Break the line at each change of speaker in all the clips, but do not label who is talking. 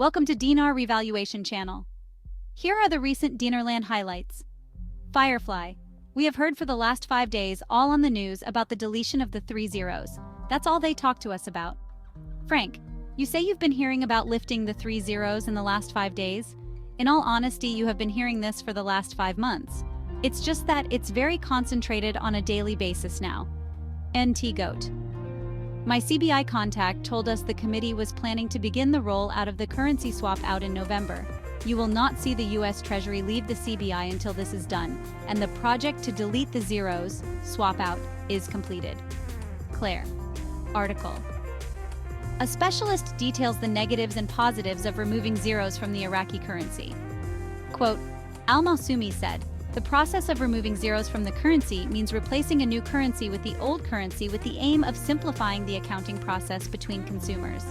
Welcome to Dinar Revaluation Channel. Here are the recent Dinarland highlights. Firefly. We have heard for the last 5 days all on the news about the deletion of the 3 zeros. That's all they talk to us about. Frank, you say you've been hearing about lifting the 3 zeros in the last 5 days? In all honesty, you have been hearing this for the last 5 months. It's just that it's very concentrated on a daily basis now. NT Goat. My CBI contact told us the committee was planning to begin the roll out of the currency swap out in November. You will not see the U.S. Treasury leave the CBI until this is done, and the project to delete the zeros, swap out, is completed. Claire. Article. A specialist details the negatives and positives of removing zeros from the Iraqi currency. Quote, Al-Mausumi said, "The process of removing zeros from the currency means replacing a new currency with the old currency with the aim of simplifying the accounting process between consumers.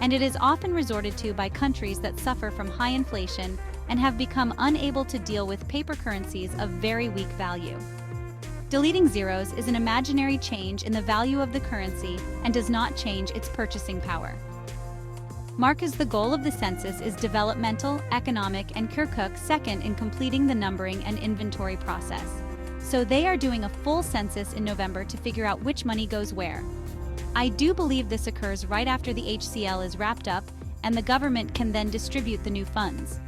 And it is often resorted to by countries that suffer from high inflation and have become unable to deal with paper currencies of very weak value. Deleting zeros is an imaginary change in the value of the currency and does not change its purchasing power. Mark as the goal of the census is developmental, economic, and Kirkuk second in completing the numbering and inventory process. So they are doing a full census in November to figure out which money goes where. I do believe this occurs right after the HCL is wrapped up and the government can then distribute the new funds.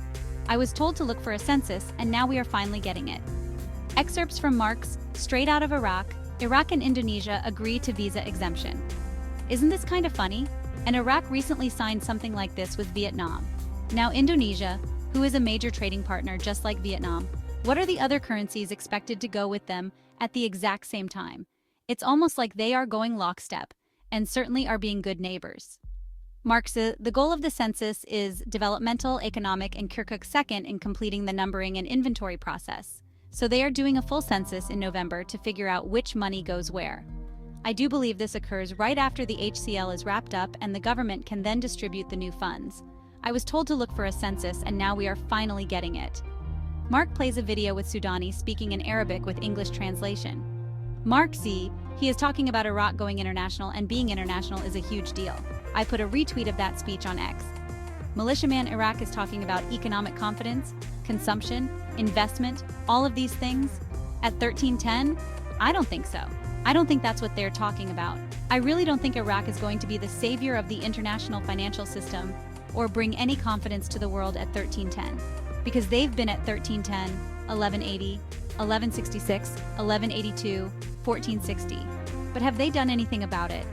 I was told to look for a census and now we are finally getting it." Excerpts from Mark's Straight Out of Iraq, Iraq and Indonesia agree to visa exemption. Isn't this kind of funny? And Iraq recently signed something like this with Vietnam. Now Indonesia, who is a major trading partner just like Vietnam, what are the other currencies expected to go with them at the exact same time? It's almost like they are going lockstep, and certainly are being good neighbors. Marx, the goal of the census is developmental, economic, and Kirkuk second in completing the numbering and inventory process. So they are doing a full census in November to figure out which money goes where. I do believe this occurs right after the HCL is wrapped up and the government can then distribute the new funds. I was told to look for a census and now we are finally getting it. Mark plays a video with Sudani speaking in Arabic with English translation. Mark Z, he is talking about Iraq going international, and being international is a huge deal. I put a retweet of that speech on X. Militiaman Iraq is talking about economic confidence, consumption, investment, all of these things. At 1310? I don't think so. I don't think that's what they're talking about. I really don't think Iraq is going to be the savior of the international financial system or bring any confidence to the world at 1310, because they've been at 1310, 1180, 1166, 1182, 1460. But have they done anything about it?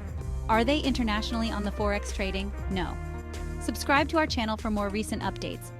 Are they internationally on the Forex trading? No. Subscribe to our channel for more recent updates.